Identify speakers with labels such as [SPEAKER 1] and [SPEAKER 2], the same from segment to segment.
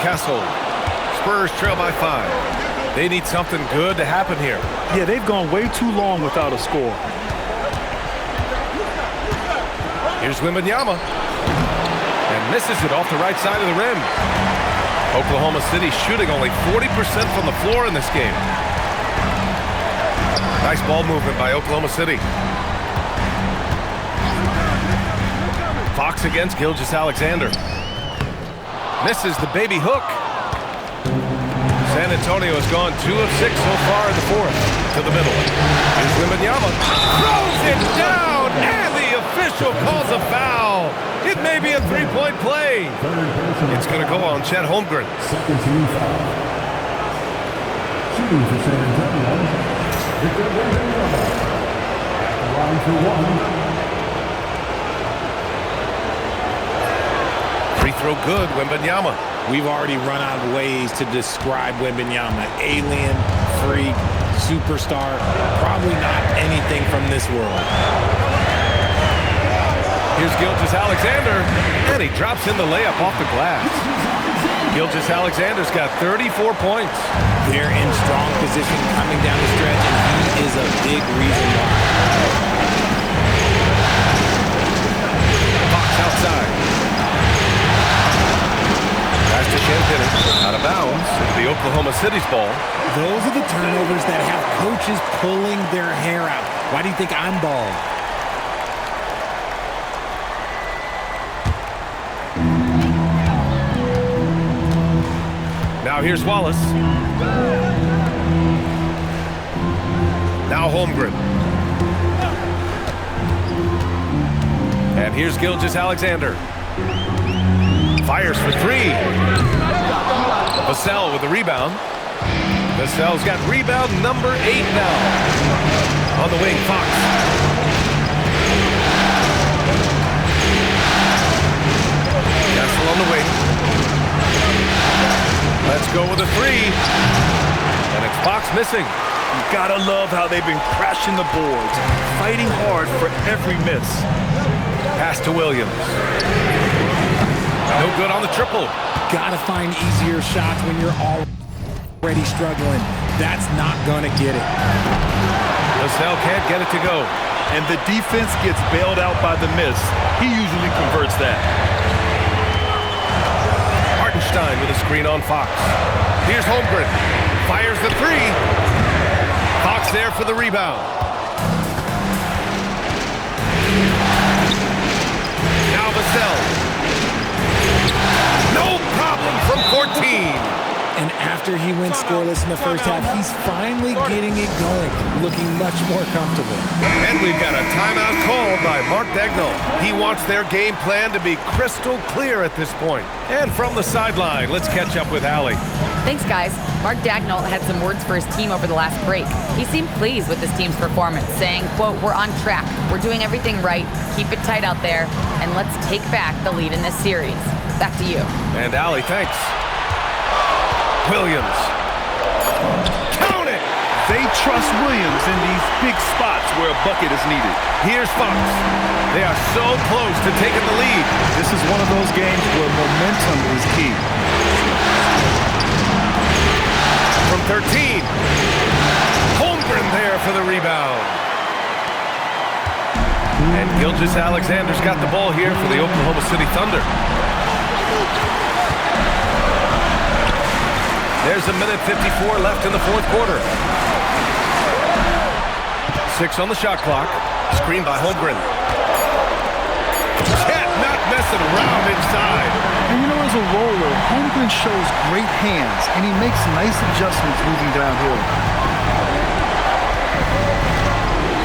[SPEAKER 1] Castle. Spurs trail by 5. They need something good to happen here.
[SPEAKER 2] Yeah, they've gone way too long without a score.
[SPEAKER 1] Here's Wembanyama. And misses it off the right side of the rim. Oklahoma City shooting only 40% from the floor in this game. Nice ball movement by Oklahoma City. Fox against Gilgeous-Alexander. Misses the baby hook. San Antonio has gone 2 of 6 so far in the fourth. To the middle. Here's Wembanyama. Throws it down, and the official calls a foul. It may be a three-point play. It's going to go on Chet Holmgren.
[SPEAKER 3] Second team foul. Shooting for San Antonio. Victor Wembanyama. At the line for 1.
[SPEAKER 1] Free throw good, Wembanyama.
[SPEAKER 4] We've already run out of ways to describe Wembanyama. Alien, freak, superstar, probably not anything from this world.
[SPEAKER 1] Here's Gilgeous-Alexander, and he drops in the layup off the glass. Gilgeous-Alexander's got 34 points.
[SPEAKER 4] They're in strong position coming down the stretch, and he is a big reason why.
[SPEAKER 1] Fox outside. Pass to Shenton, out of bounds. The Oklahoma City's ball.
[SPEAKER 4] Those are the turnovers that have coaches pulling their hair out. Why do you think I'm bald?
[SPEAKER 1] Now here's Wallace. Now Holmgren. And here's Gilgeous-Alexander. Fires for 3. Vassell with the rebound. Vassell's got rebound number 8 now. On the wing, Fox. Castle on the wing. Let's go with a 3. And it's Fox missing.
[SPEAKER 2] You gotta love how they've been crashing the boards, fighting hard for every miss.
[SPEAKER 1] Pass to Williams. No good on the triple.
[SPEAKER 4] Gotta find easier shots when you're already struggling. That's not gonna get it.
[SPEAKER 1] Vassell can't get it to go.
[SPEAKER 2] And the defense gets bailed out by the miss. He usually converts that.
[SPEAKER 1] Hartenstein with a screen on Fox. Here's Holmgren. Fires the 3. Fox there for the rebound. Now Vassell. No problem from 14.
[SPEAKER 4] And after he went scoreless in the first half, he's finally getting it going, looking much more comfortable.
[SPEAKER 1] And we've got a timeout called by Mark Daigneault. He wants their game plan to be crystal clear at this point. And from the sideline, let's catch up with Allie.
[SPEAKER 5] Thanks, guys. Mark Daigneault had some words for his team over the last break. He seemed pleased with his team's performance, saying, quote, "We're on track. We're doing everything right. Keep it tight out there, and let's take back the lead in this series." Back to you.
[SPEAKER 1] And Allie, thanks. Williams. Count it!
[SPEAKER 2] They trust Williams in these big spots where a bucket is needed.
[SPEAKER 1] Here's Fox. They are so close to taking the lead.
[SPEAKER 2] This is one of those games where momentum is key.
[SPEAKER 1] From 13. Holmgren there for the rebound. And Gilgeous-Alexander's got the ball here for the Oklahoma City Thunder. There's a minute 54 left in the fourth quarter. 6 on the shot clock. Screen by Holmgren. Chet not messing around inside.
[SPEAKER 6] And you know, as a roller, Holmgren shows great hands, and he makes nice adjustments moving downhill.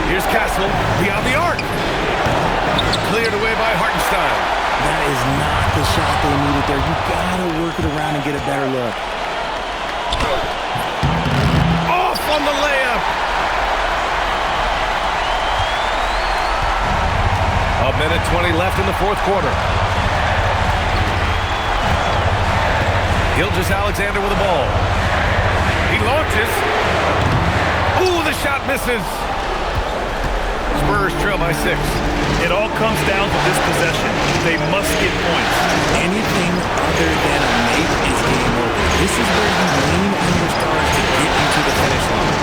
[SPEAKER 1] Here's Castle beyond the arc. Cleared away by Hartenstein.
[SPEAKER 4] That is not the shot they needed there. You gotta work it around and get a better look.
[SPEAKER 1] Off on the layup. A minute 20 left in the fourth quarter. Gilgeous-Alexander with the ball. He launches. Ooh, the shot misses. Spurs trail by 6.
[SPEAKER 2] It all comes down to this possession. They must get points.
[SPEAKER 4] Anything other than a make is game over. This is where you lean on your stars to get you to the finish line.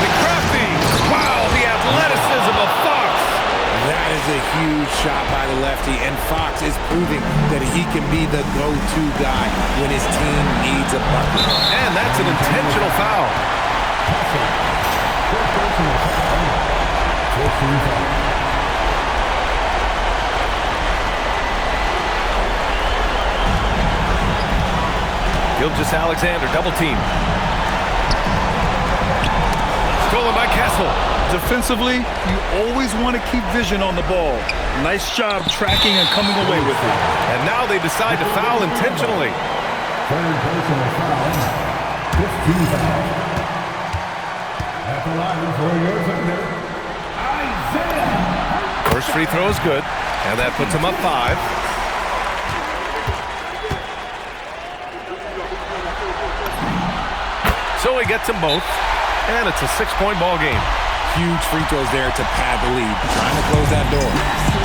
[SPEAKER 1] And Crafty! Wow, the athleticism of Fox!
[SPEAKER 4] That is a huge shot by the lefty, and Fox is proving that he can be the go-to guy when his team needs a bucket.
[SPEAKER 1] And that's an intentional foul. Gilgeous-Alexander, double team. Stolen by Castle.
[SPEAKER 2] Defensively, you always want to keep vision on the ball. Nice job tracking and coming away with it.
[SPEAKER 1] And now they decide to foul intentionally.
[SPEAKER 3] Third personal foul. 15 fouls. At the line for your offender, Isaiah.
[SPEAKER 1] First free throw is good, and that puts him up 5. So he gets them both, and it's a 6-point ball game.
[SPEAKER 4] Huge free throws there to pad the lead, trying to close that door.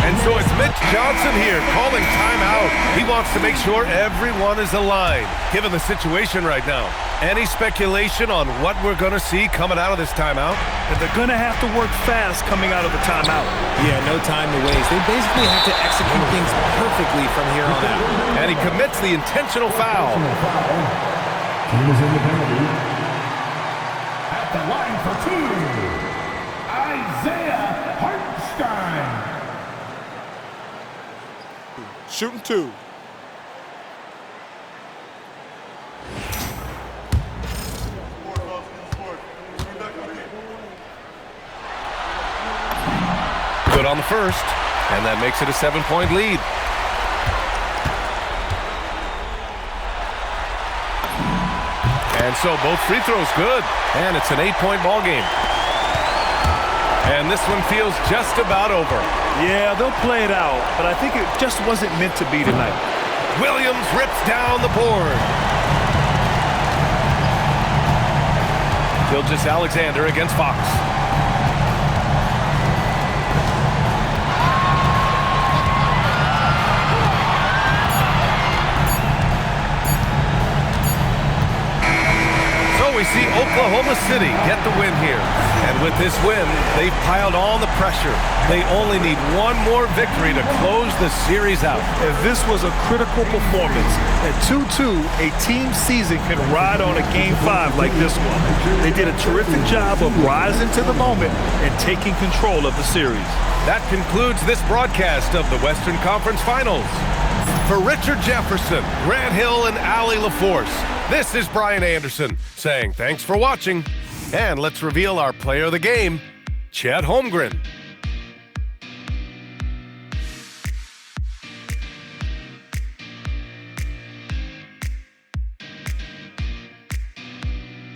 [SPEAKER 1] And so it's Mitch Johnson here calling timeout. He wants to make sure everyone is aligned, given the situation right now. Any speculation on what we're going to see coming out of this timeout?
[SPEAKER 2] And they're going to have to work fast coming out of the timeout.
[SPEAKER 4] Yeah, no time to waste. They basically have to execute things perfectly from here on out.
[SPEAKER 1] And he commits the intentional foul.
[SPEAKER 3] Team is in the penalty. At the line for 2, Isaiah Hartenstein.
[SPEAKER 4] Shooting 2.
[SPEAKER 1] Good on the first, and that makes it a 7-point lead. And so both free throws good, and it's an 8-point ball game. And this one feels just about over.
[SPEAKER 2] Yeah, they'll play it out, but I think it just wasn't meant to be tonight.
[SPEAKER 1] Williams rips down the board. Gilgeous-Alexander against Fox. We see Oklahoma City get the win here. And with this win, they've piled on the pressure. They only need one more victory to close the series out.
[SPEAKER 2] If this was a critical performance, at 2-2, a team season can ride on a Game 5 like this one. They did a terrific job of rising to the moment and taking control of the series.
[SPEAKER 1] That concludes this broadcast of the Western Conference Finals. For Richard Jefferson, Grant Hill, and Allie LaForce, this is Brian Anderson saying thanks for watching, and let's reveal our player of the game, Chet Holmgren.